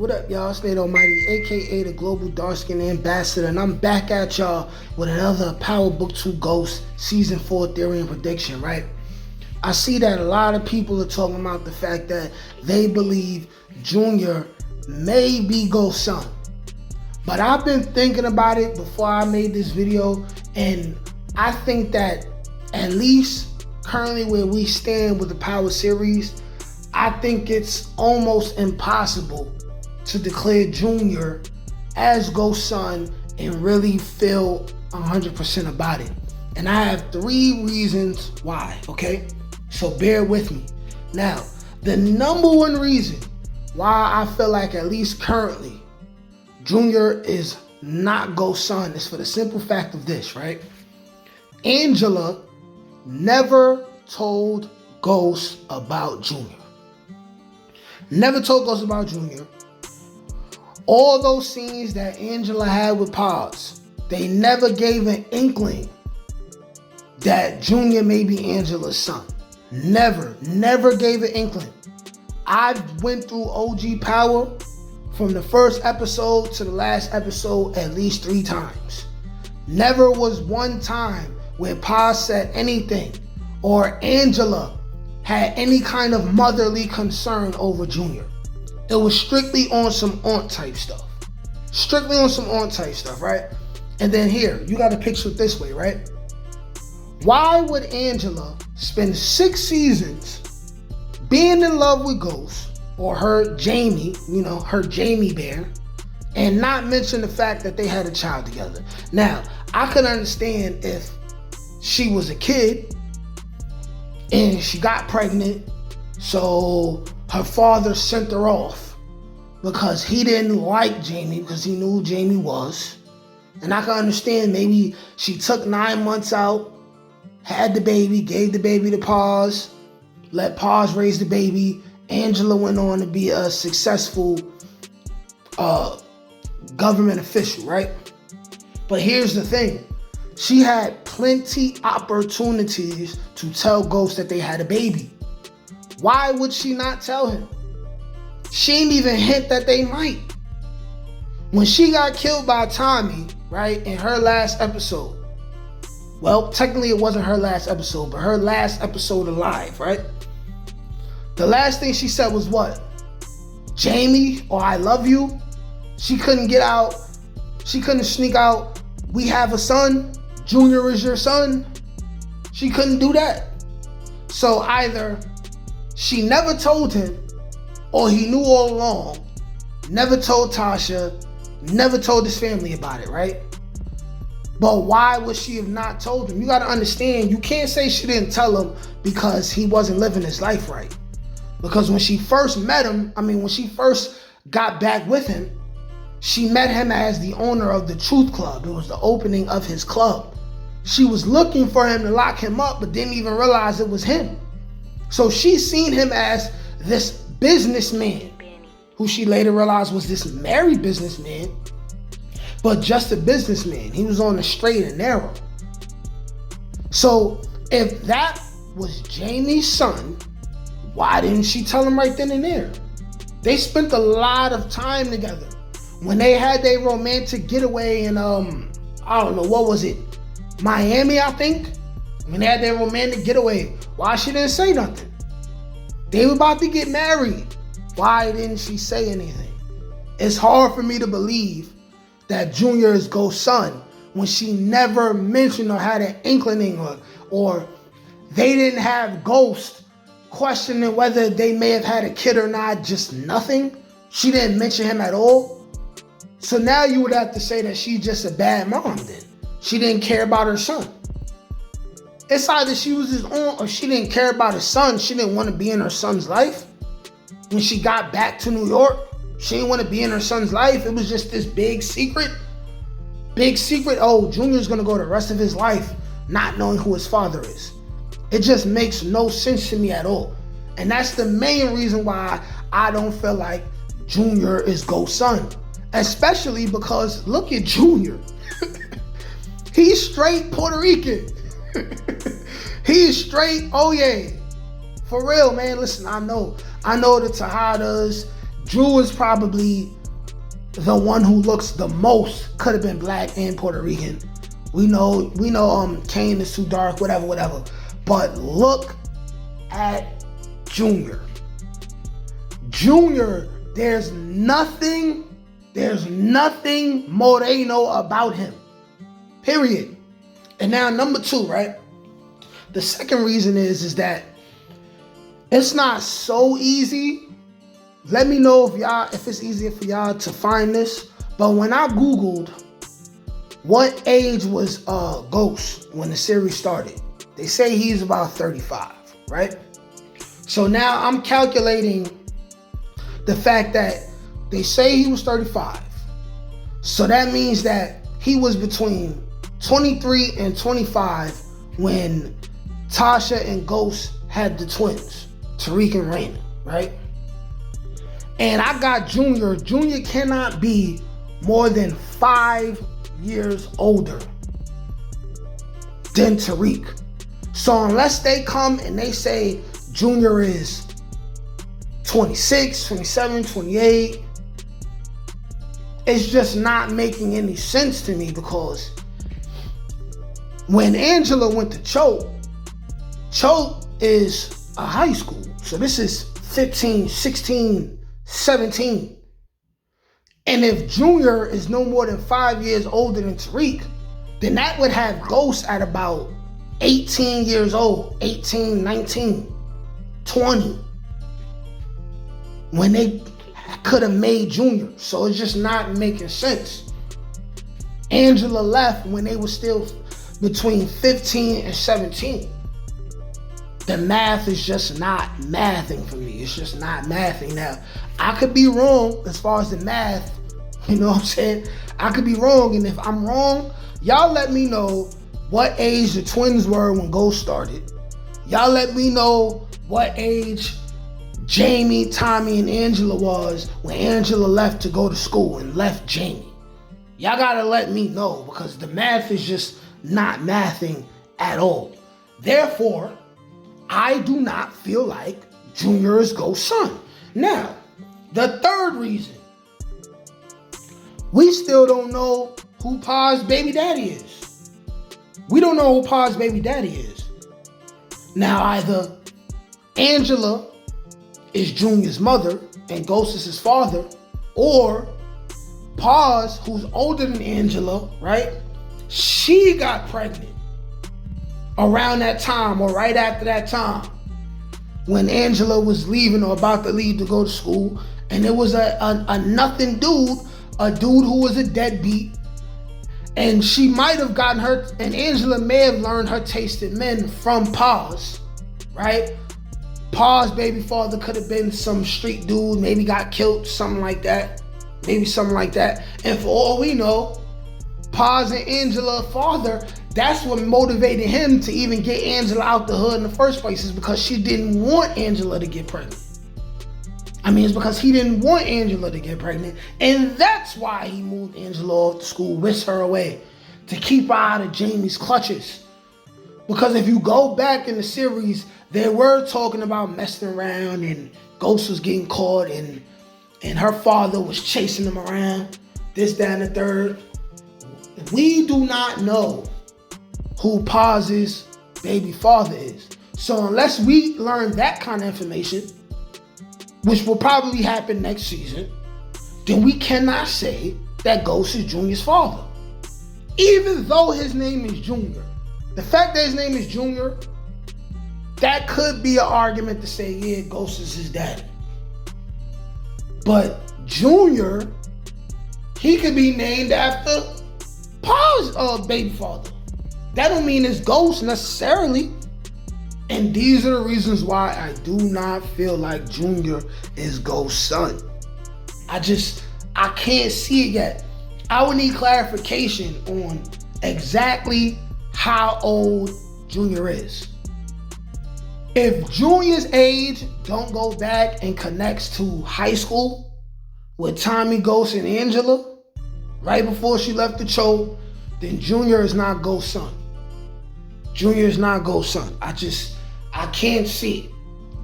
What up, y'all? It's Nate Almighty, aka the Global Dark Skin Ambassador, and I'm back at y'all with another Power Book 2 Ghost Season 4 Theory and Prediction, right? I see that a lot of people are talking about the fact that they believe Junior may be Ghost's son. But I've been thinking about it before I made this video, and I think that at least currently where we stand with the Power series, I think it's almost impossible to declare Junior as Ghost's son and really feel 100% about it. And I have 3 reasons why, okay? So bear with me. Now, the number one reason why I feel like at least currently Junior is not Ghost's son is for the simple fact of this, right? Angela never told Ghost about Junior. Never told Ghost about Junior. All those scenes that Angela had with Paz, they never gave an inkling that Junior may be Angela's son. Never gave an inkling. I went through OG Power from the first episode to the last episode at least 3 times. Never was one time where Paz said anything or Angela had any kind of motherly concern over Junior. It was strictly on some aunt type stuff. Strictly on some aunt type stuff, right? And then here, you gotta picture it this way, right? Why would Angela spend 6 seasons being in love with Ghost or her Jamie, her Jamie bear, and not mention the fact that they had a child together? Now, I could understand if she was a kid and she got pregnant, so her father sent her off because he didn't like Jamie because he knew who Jamie was. And I can understand maybe she took 9 months out, had the baby, gave the baby to Paz, let Paz raise the baby. Angela went on to be a successful government official, right? But here's the thing. She had plenty opportunities to tell Ghost that they had a baby. Why would she not tell him? She didn't even hint that they might. When she got killed by Tommy, right, in her last episode, well, technically it wasn't her last episode, but her last episode alive, right? The last thing she said was what? Jamie, or I love you. She couldn't get out. She couldn't sneak out. We have a son. Junior is your son. She couldn't do that. So either she never told him, or he knew all along, never told Tasha, never told his family about it, right? But why would she have not told him? You gotta understand, you can't say she didn't tell him because he wasn't living his life right. Because when she first met him, when she first got back with him, she met him as the owner of the Truth Club. It was the opening of his club. She was looking for him to lock him up, but didn't even realize it was him. So she seen him as this businessman, who she later realized was this married businessman, but just a businessman. He was on the straight and narrow. So if that was Jamie's son, why didn't she tell him right then and there? They spent a lot of time together. When they had their romantic getaway in, I don't know, what was it? Miami, I think? When they had their romantic getaway, why she didn't say nothing? They were about to get married. Why didn't she say anything? It's hard for me to believe that Junior is Ghost's son when she never mentioned or had an inkling or they didn't have Ghost questioning whether they may have had a kid or not, just nothing. She didn't mention him at all. So now you would have to say that she's just a bad mom then. She didn't care about her son. It's either she was his own or she didn't care about his son. She didn't want to be in her son's life. When she got back to New York, she didn't want to be in her son's life. It was just this big secret. Big secret. Oh, Junior's going to go the rest of his life not knowing who his father is. It just makes no sense to me at all. And that's the main reason why I don't feel like Junior is Ghost's son. Especially because look at Junior. He's straight Puerto Rican. He's straight, oh yeah. For real, man. Listen, I know the Tejadas, Drew is probably the one who looks the most, could have been black and Puerto Rican. We know Kane is too dark, whatever. But look at Junior. Junior, there's nothing Moreno about him. Period. And now number 2, right? The second reason is that it's not so easy. Let me know if it's easier for y'all to find this. But when I Googled what age was Ghost when the series started, they say he's about 35, right? So now I'm calculating the fact that they say he was 35. So that means that he was between 23 and 25 when Tasha and Ghost had the twins, Tariq and Raina, right? And I got Junior. Junior cannot be more than 5 years older than Tariq. So unless they come and they say Junior is 26, 27, 28, it's just not making any sense to me, because when Angela went to Choate is a high school. So this is 15, 16, 17. And if Junior is no more than 5 years older than Tariq, then that would have Ghost at about 18 years old, 18, 19, 20, when they could have made Junior. So it's just not making sense. Angela left when they were still between 15 and 17. The math is just not mathing for me. It's just not mathing. Now, I could be wrong as far as the math, you know what I'm saying? I could be wrong, and if I'm wrong, y'all let me know what age the twins were when Ghost started. Y'all let me know what age Jamie, Tommy, and Angela was when Angela left to go to school and left Jamie. Y'all gotta let me know, because the math is just not mathing at all. Therefore, I do not feel like Junior is Ghost's son. Now, the third reason, we still don't know who Pa's baby daddy is. We don't know who Pa's baby daddy is. Now, either Angela is Junior's mother and Ghost is his father, or Paz, who's older than Angela, right? She got pregnant around that time or right after that time when Angela was leaving or about to leave to go to school, and it was a nothing dude, a dude who was a deadbeat, and she might have gotten her, and Angela may have learned her taste in men from Paz, right? Pa's baby father could have been some street dude, maybe got killed, something like that. And for all we know, Pa's and Angela's father, that's what motivated him to even get Angela out the hood in the first place, is because she didn't want Angela to get pregnant. It's because he didn't want Angela to get pregnant, and that's why he moved Angela off to school, whisked her away, to keep her out of Jamie's clutches. Because if you go back in the series, they were talking about messing around, and Ghost was getting caught, and her father was chasing him around, this, that, and the third. We do not know who Paz's baby father is. So unless we learn that kind of information, which will probably happen next season, then we cannot say that Ghost is Junior's father. Even though his name is Junior. The fact that his name is Junior, that could be an argument to say, yeah, Ghost is his daddy. But Junior, he could be named after Pa's baby father. That don't mean it's Ghost necessarily. And these are the reasons why I do not feel like Junior is Ghost's son. I can't see it yet. I would need clarification on exactly how old Junior is. If Junior's age don't go back and connects to high school with Tommy, Ghost, and Angela, right before she left the show, then Junior is not Ghost's son. Junior is not Ghost's son. I can't see it.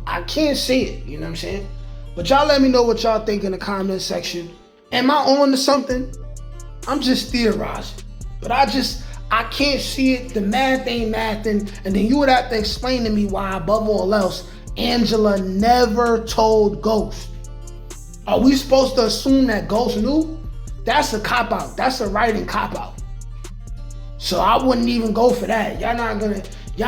I can't see it, you know what I'm saying? But y'all let me know what y'all think in the comment section. Am I on to something? I'm just theorizing. But I can't see it. The math ain't mathing. And then you would have to explain to me why, above all else, Angela never told Ghost. Are we supposed to assume that Ghost knew? That's a cop-out. That's a writing cop-out. So I wouldn't even go for that. Y'all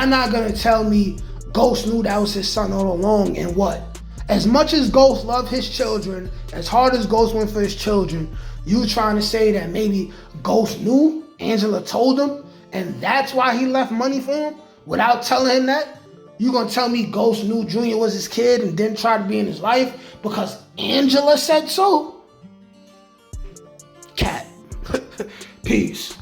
not gonna tell me Ghost knew that was his son all along, and what? As much as Ghost loved his children, as hard as Ghost went for his children, you trying to say that maybe Ghost knew, Angela told him, and that's why he left money for him without telling him that? You gonna tell me Ghost knew Junior was his kid and didn't try to be in his life because Angela said so? Cat. Peace.